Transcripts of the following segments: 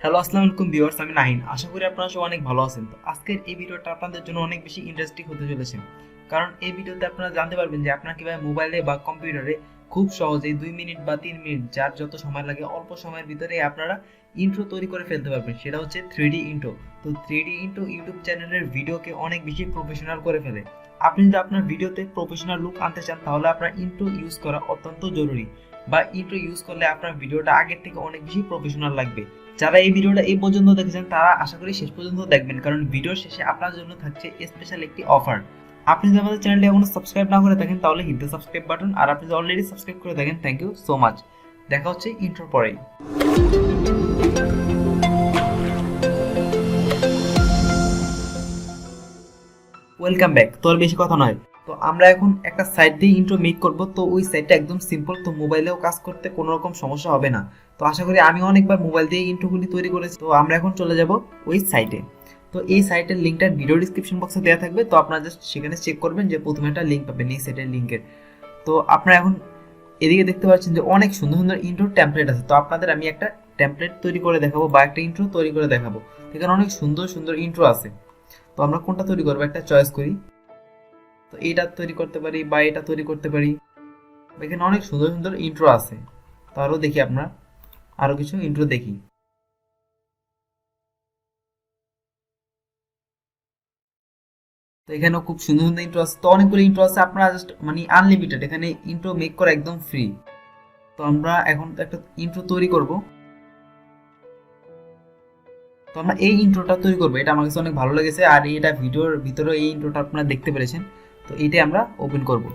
Hello আসসালামু আলাইকুম viewers, আমি নাহিন। আশা করি আপনারা সবাই অনেক ভালো আছেন। তো আজকের এই ভিডিওটা আপনাদের জন্য অনেক বেশি ইন্টারেস্টিং হতে চলেছে, কারণ এই ভিডিওতে আপনারা জানতে পারবেন যে আপনারা কিভাবে মোবাইলে বা কম্পিউটারে খুব সহজেই 2 মিনিট বা 3 মিনিট, যার যত সময় লাগে অল্প সময়ের ভিতরে আপনারা ইন্ট্রো তৈরি করে ফেলতে পারবেন। সেটা হচ্ছে 3D ইন্ট্রো। তো 3D ইন্ট্রো ইউটিউব চ্যানেলের ভিডিওকে অনেক বেশি প্রফেশনাল করে ফেলে। আপনি যদি আপনার ভিডিওতে প্রফেশনাল লুক আনতে চান, তাহলে আপনার ইন্ট্রো ইউজ করা অত্যন্ত জরুরি, বা ইন্ট্রো ইউজ করলে আপনার ভিডিওটা আগের থেকে অনেক বেশি প্রফেশনাল লাগবে। যারা এই ভিডিওটা এই পর্যন্ত দেখেছেন তারা আশা করি শেষ পর্যন্ত দেখবেন, কারণ ভিডিওর শেষে আপনার জন্য থাকছে স্পেশাল একটি অফার। আপনি যদি আমাদের চ্যানেলটি এখনো সাবস্ক্রাইব না করে থাকেন, তাহলে হিট দ্য সাবস্ক্রাইব বাটন। আর আপনি যদি অলরেডি সাবস্ক্রাইব করে থাকেন, থ্যাংক ইউ সো মাচ। দেখা হচ্ছে ইন্ট্রোর পরেই। Welcome back. তো আর বেশি কথা নয়, তো আমরা এখন একটা সাইট দিয়ে ইন্ট্রো মেক করব। তো ওই সাইটটা একদম সিম্পল, তো মোবাইলেও কাজ করতে কোনো রকম সমস্যা হবে না। তো আশা করি আমি অনেকবার মোবাইল দিয়ে ইন্ট্রোগুলি তৈরি করেছি। তো আমরা এখন চলে যাব ওই সাইটে। তো এই সাইটের লিঙ্কটা ভিডিও ডিসক্রিপশন বক্সে দেওয়া থাকবে। তো আপনারা জাস্ট সেখানে চেক করবেন যে প্রথমে একটা লিঙ্ক পাবেন এই সাইটের লিঙ্কের। তো আপনারা এখন এদিকে দেখতে পাচ্ছেন যে অনেক সুন্দর সুন্দর ইন্ট্রো টেমপ্লেট আছে। তো আপনাদের আমি একটা টেমপ্লেট তৈরি করে দেখাবো, বা একটা ইন্ট্রো তৈরি করে দেখাবো। এখানে অনেক সুন্দর সুন্দর ইন্ট্রো আছে। তো আমরা কোনটা তৈরি করবো একটা চয়েস করি। তো এটা তৈরি করতে পারি বা এটা তৈরি করতে পারি। এখানে অনেক সুন্দর সুন্দর ইন্ট্রো আছে। তো আরও দেখি, আমরা আরও কিছু ইন্ট্রো দেখি। তো এখানেও খুব সুন্দর সুন্দর ইন্ট্রো আছে। তো অনেকগুলো ইন্ট্রো আছে, আপনারা জাস্ট মানে আনলিমিটেড এখানে ইন্ট্রো মেক করা একদম ফ্রি। তো আমরা এখন একটা ইন্ট্রো তৈরি করব। তো আমরা এই ইন্ট্রোটা তৈরি করবো, এটা আমার কাছে অনেক ভালো লেগেছে। আর এটা ভিডিওর ভিতরে এই ইন্ট্রোটা আপনারা দেখতে পেরেছেন। তো এইটাই আমরা ওপেন করব।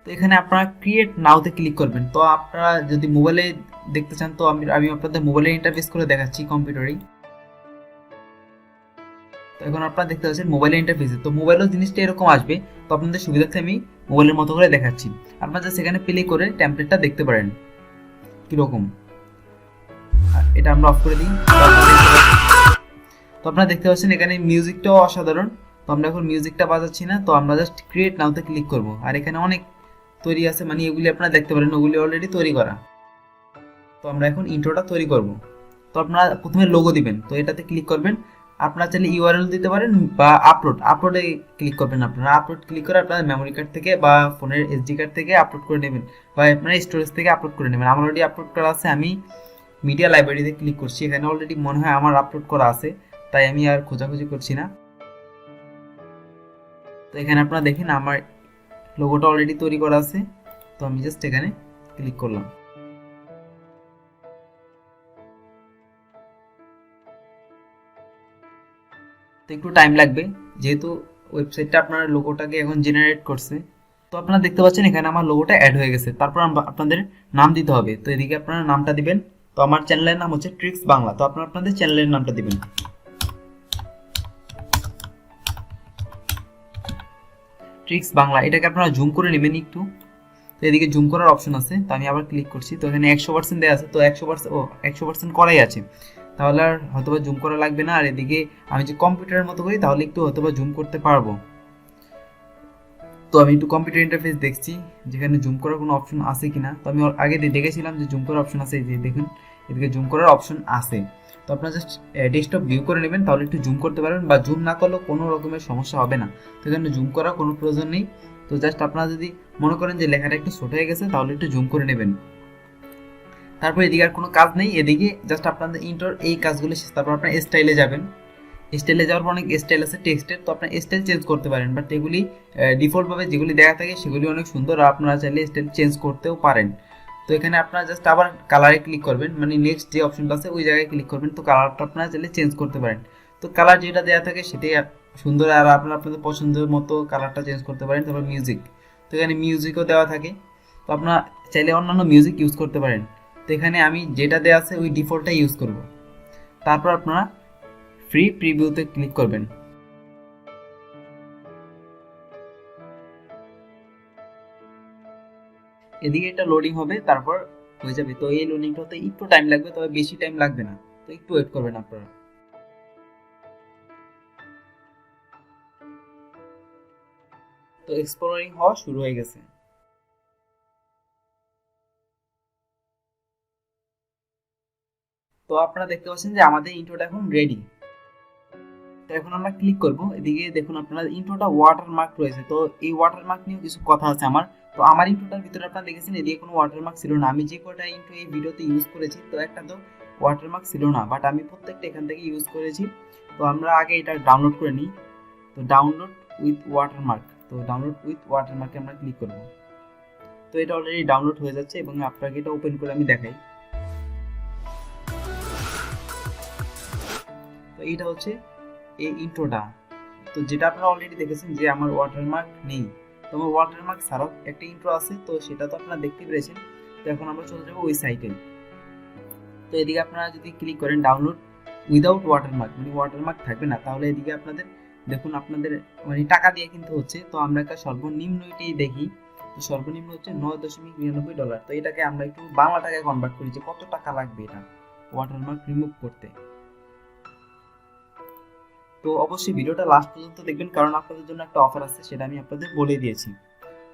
তো এখানে আপনারা ক্রিয়েট নাওতে ক্লিক করবেন। তো আপনারা যদি মোবাইলে দেখতে চান, তো আমি আমি আপনাদের মোবাইলে ইন্টারফেস করে দেখাচ্ছি কম্পিউটারে। তো এখন আপনারা দেখতে পাচ্ছেন মোবাইলের ইন্টারফেসে। তো মোবাইলেও জিনিসটা এরকম আসবে। তো আপনাদের সুবিধার্থে আমি মোবাইলের মতো করে দেখাচ্ছি। আপনারা সেখানে প্লে করে টেমপ্লেটটা দেখতে পারেন কিরকম। এটা আমরা অফ করে দিই। তো আপনারা দেখতে পাচ্ছেন এখানে মিউজিকটাও অসাধারণ। তো আমরা এখন মিউজিকটা বাজাচ্ছি না, তো আমরা জাস্ট ক্রিয়েট নাওতে ক্লিক করব। আর এখানে অনেক তৈরি আছে, মানে এগুলি আপনারা দেখতে পারেন, ওগুলি অলরেডি তৈরি করা। তো আমরা এখন ইন্ট্রোটা তৈরি করব। তো আপনারা প্রথমে লোগো দিবেন, তো এটাতে ক্লিক করবেন। আপনারা চাইলে ইউআরএল দিতে পারেন বা আপলোডে ক্লিক করবেন। আপনারা আপলোড ক্লিক করে আপনার মেমোরি কার্ড থেকে বা ফোনের এসডি কার্ড থেকে আপলোড করে নেবেন, বা আপনার স্টোরেজ থেকে আপলোড করে নেবেন। আমার অলরেডি আপলোড করা আছে, আমি মিডিয়া লাইব্রেরিতে ক্লিক করছি। এখানে অলরেডি মনে হয় আমার আপলোড করা আছে, তাই আমি আর খোঁজাখুঁজি করছি না। তো এখানে আপনারা দেখেন আমার লোগোটা অলরেডি তৈরি করা আছে। তো আমি জাস্ট এখানে ক্লিক করলাম। তো একটু টাইম লাগবে, যেহেতু ওয়েবসাইটটা আপনার লোগোটাকে এখন জেনারেট করছে। তো আপনারা দেখতে পাচ্ছেন এখানে আমার লোগোটা অ্যাড হয়ে গেছে। তারপর আপনাদের নাম দিতে হবে। তো এদিকে আপনারা নামটা দিবেন। তো আমার চ্যানেলের নাম হচ্ছে ট্রিক্স বাংলা। তো আপনারা আপনাদের চ্যানেলের নামটা দিবেন ট্রিক্স বাংলা। এটাকে আপনারা জুম করে নেবেন একটু। তো এদিকে জুম করার অপশন আছে, তো আমি আবার ক্লিক করছি। তো এখানে 100% দেওয়া আছে, তো 100% করাই আছে, তাহলে আর হয়তোবা জুম করা লাগবে না। আর এদিকে আমি যে কম্পিউটারের মতো করি, তাহলে একটু হয়তোবা জুম করতে পারবো। তো আমি একটু কম্পিউটার ইন্টারফেস দেখছি যেখানে জুম করার কোনো অপশন আছে কিনা। তো আমি আগে দেখেছিলাম যে জুম করার অপশন আছে, এই যে দেখুন এদিকে জুম করার অপশন আছে। তো আপনারা জাস্ট ডেস্কটপ ভিউ করে নেবেন, তাহলে একটু জুম করতে পারবেন, বা জুম না করলেও কোনো রকমের সমস্যা হবে না। তো এখানে জুম করার কোনো প্রয়োজন নেই। তো জাস্ট আপনারা যদি মনে করেন যে লেখাটা একটু ছোট হয়ে গেছে, তাহলে একটু জুম করে নেবেন। তারপর এদিকে আর কোনো কাজ নেই, এদিকে জাস্ট আপনাদের ইন্টোর এই কাজগুলো শেষ। তারপর আপনার স্টাইলে যাবেন। স্টাইলে যাওয়ার পর অনেক স্টাইল আছে টেক্সটের, তো আপনার স্টাইল চেঞ্জ করতে পারেন, বাট এগুলি ডিফল্টভাবে যেগুলি দেখা থাকে সেগুলি অনেক সুন্দর। আপনারা চাইলে স্টাইল চেঞ্জ করতেও পারেন। তো এখানে আপনারা জাস্ট আবার কালারে ক্লিক করবেন, মানে নেক্সট যে অপশনটা আছে ওই জায়গায় ক্লিক করবেন। তো কালারটা আপনারা চাইলে চেঞ্জ করতে পারেন। তো কালার যেটা দেওয়া থাকে সেটাই সুন্দর, আর আপনারা আপনাদের পছন্দের মতো কালারটা চেঞ্জ করতে পারেন। তারপর মিউজিক, তো এখানে মিউজিকও দেওয়া থাকে। তো আপনারা চাইলে অন্যান্য মিউজিক ইউজ করতে পারেন। তো এখানে আমি যেটা দেওয়া আছে ওই ডিফল্টটা ইউজ করব। তারপর আপনারা ফ্রি প্রিভিউতে ক্লিক করবেন। এদিকে এটা লোডিং হবে, তারপর হয়ে যাবে। তো এই লোডিংটা হতে একটু টাইম লাগবে, তবে বেশি টাইম লাগবে না। তো একটু ওয়েট করবেন আপনারা। তো এক্সপ্লোরিং হওয়া শুরু হয়ে গেছে। তো আপনারা দেখতে পাচ্ছেন যে আমাদের ইন্ট্রোটা এখন রেডি। তো এখন আমরা ক্লিক করব, এদিকে দেখুন আপনারা ইন্ট্রোটা ওয়াটারমার্ক রয়েছে। তো এই ওয়াটারমার্ক নিয়ে কিছু কথা আছে আমার। তো আমার ইন্ট্রোটার ভিতরে আপনারা দেখেছেন এদিকে কোনো ওয়াটারমার্ক ছিল না। আমি যে কটা ইন্ট্রো এই ভিডিওতে ইউজ করেছি তো একটা তো ওয়াটারমার্ক ছিল না, বাট আমি প্রত্যেকটা এখান থেকে ইউজ করেছি। তো আমরা আগে এটা ডাউনলোড করে নিই। তো ডাউনলোড উইথ ওয়াটারমার্ক, তো ডাউনলোড উইথ ওয়াটারমার্কে আমরা ক্লিক করব। তো এটা অলরেডি ডাউনলোড হয়ে যাচ্ছে এবং আপনাকে এটা ওপেন করে আমি দেখাই। তো এইটা হচ্ছে এই ইন্ট্রোটা। তো যেটা আপনারা অলরেডি দেখেছেন যে আমার ওয়াটারমার্ক নেই, তো আমার ওয়াটারমার্ক ছাড়াও একটা ইন্ট্রো আছে, তো সেটা তো আপনারা দেখতে পেরেছেন। তো এখন আমরা চলে যাবো ওই সাইটে। তো এদিকে আপনারা যদি ক্লিক করেন ডাউনলোড উইদাউট ওয়াটারমার্ক, মানে ওয়াটারমার্ক থাকবে না, তাহলে এদিকে আপনাদের দেখুন আপনাদের মানে টাকা দিয়ে কিন্তু হচ্ছে। তো আমরা একটা সর্বনিম্ন এটাই দেখি। তো সর্বনিম্ন হচ্ছে $9.99। তো এটাকে আমরা একটু বাংলা টাকায় কনভার্ট করি যে কত টাকা লাগবে এটা ওয়াটারমার্ক রিমুভ করতে। তো অবশ্যই ভিডিওটা লাস্ট পর্যন্ত দেখবেন, কারণ আপনাদের জন্য একটা অফার আছে, সেটা আমি আপনাদের বলে দিয়েছি।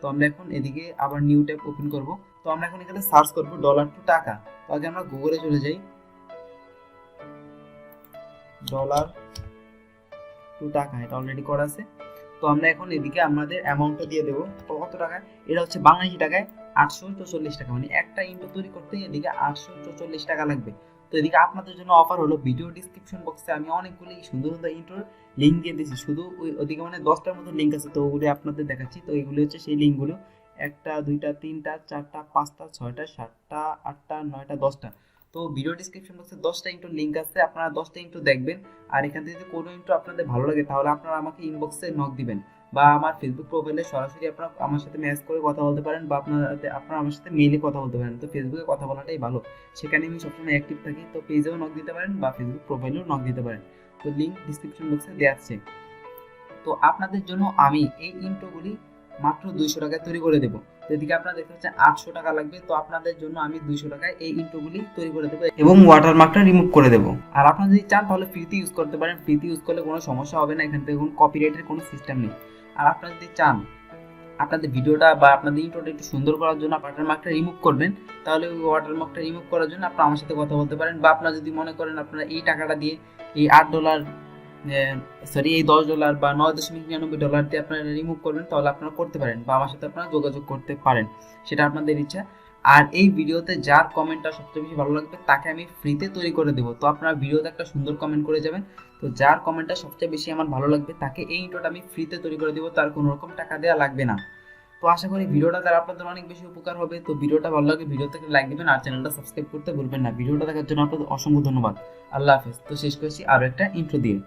তো আমরা এখন এদিকে আবার নিউ ট্যাব ওপেন করব। তো আমরা এখন এখানে সার্চ করব ডলার টু টাকা। তো আগে আমরা গুগলে চলে যাই, ডলার টু টাকা, এটা অলরেডি করা আছে। তো আমরা এখন এদিকে আমাদের অ্যামাউন্টটা দিয়ে দেবো কত টাকা। এটা হচ্ছে বাংলাদেশি টাকায় 844 টাকা, মানে একটা ইন্টু তৈরি করতে এদিকে 844 টাকা লাগবে। তো এদিকে আপনাদের জন্য অফার হলো, ভিডিও ডিসক্রিপশন বক্সে আমি অনেকগুলি সুন্দর সুন্দর ইন্ট্রোর লিঙ্ক দিয়ে দিয়েছি। শুধু ওদিকে মানে 10টার মতো লিঙ্ক আছে, তো ওগুলি আপনাদের দেখাচ্ছি। তো এগুলি হচ্ছে সেই লিঙ্কগুলো, 1টা 2টা 3টা 4টা 5টা 6টা 7টা 8টা 9টা 10টা। তো ভিডিও ডিসক্রিপশন বক্সে 10টা ইন্ট্রো লিঙ্ক আছে, আপনারা 10টা ইন্ট্রো দেখবেন। আর এখান থেকে যদি কোনো ইন্ট্রো আপনাদের ভালো লাগে তাহলে আপনারা আমাকে ইনবক্সে নক দিবেন, বা আমার ফেসবুক প্রোফাইলে সরাসরি আপনারা আমার সাথে মেসেজ করে কথা বলতে পারেন, বা আপনারা আমার সাথে মেইলে কথা বলতে পারেন। তো ফেসবুকে কথা বলাটাই ভালো, সেখানে আমি সবসময় অ্যাক্টিভ থাকি। তো পেজেও নক দিতে পারেন বা ফেসবুক প্রোফাইলেও নক দিতে পারেন। তো লিঙ্ক ডিসক্রিপশন বক্সে দেওয়া আছে। তো আপনাদের জন্য আমি এই ইন্ট্রোগুলি মাত্র 200 টাকায় তৈরি করে দেবো। তো এদিকে আপনারা দেখতে পাচ্ছেন 800 টাকা লাগবে। তো আপনাদের জন্য আমি 200 টাকায় এই ইন্ট্রোগুলি তৈরি করে দেবো এবং ওয়াটারমার্কটা রিমুভ করে দেবো। আর আপনারা যদি চান তাহলে ফ্রিতে ইউজ করতে পারেন, ফ্রিতে ইউজ করলে কোনো সমস্যা হবে না, এখান থেকে কোনো কপিরাইটের কোনো সিস্টেম নেই। আর আপনারা যদি চান আপনাদের ভিডিওটা বা আপনাদের ইন্ট্রোটা একটু সুন্দর করার জন্য ওয়াটারমার্কটা রিমুভ করবেন, তাহলে ওই ওয়াটারমার্কটা রিমুভ করার জন্য আপনারা আমার সাথে কথা বলতে পারেন। বা আপনারা যদি মনে করেন আপনারা এই টাকাটা দিয়ে এই $8 সরি এই $10 বা $9.99 দিয়ে আপনারা রিমুভ করবেন, তাহলে আপনারা করতে পারেন বা আমার সাথে আপনারা যোগাযোগ করতে পারেন, সেটা আপনাদের ইচ্ছা। আর এই ভিডিওতে যার কমেন্টটা সবচেয়ে বেশি ভালো লাগবে তাকে আমি ফ্রিতে তৈরি করে দেবো। তো আপনারা ভিডিওতে একটা সুন্দর কমেন্ট করে যাবেন। তো যার কমেন্টটা সবচেয়ে বেশি আমার ভালো লাগবে তাকে এই ইন্ট্রোটা আমি ফ্রিতে তৈরি করে দেবো, তার কোনো রকম টাকা দেওয়া লাগবে না। তো আশা করি ভিডিওটা দ্বারা আপনাদের অনেক বেশি উপকার হবে। তো ভিডিওটা ভালো লাগে ভিডিও থেকে লাইক দিবেন আর চ্যানেলটা সাবস্ক্রাইব করতে ভুলবেন না। ভিডিওটা দেখার জন্য আপনাদের অসংখ্য ধন্যবাদ। আল্লাহ হাফেজ। তো শেষ করছি আরও একটা ইন্ট্রো দিয়ে।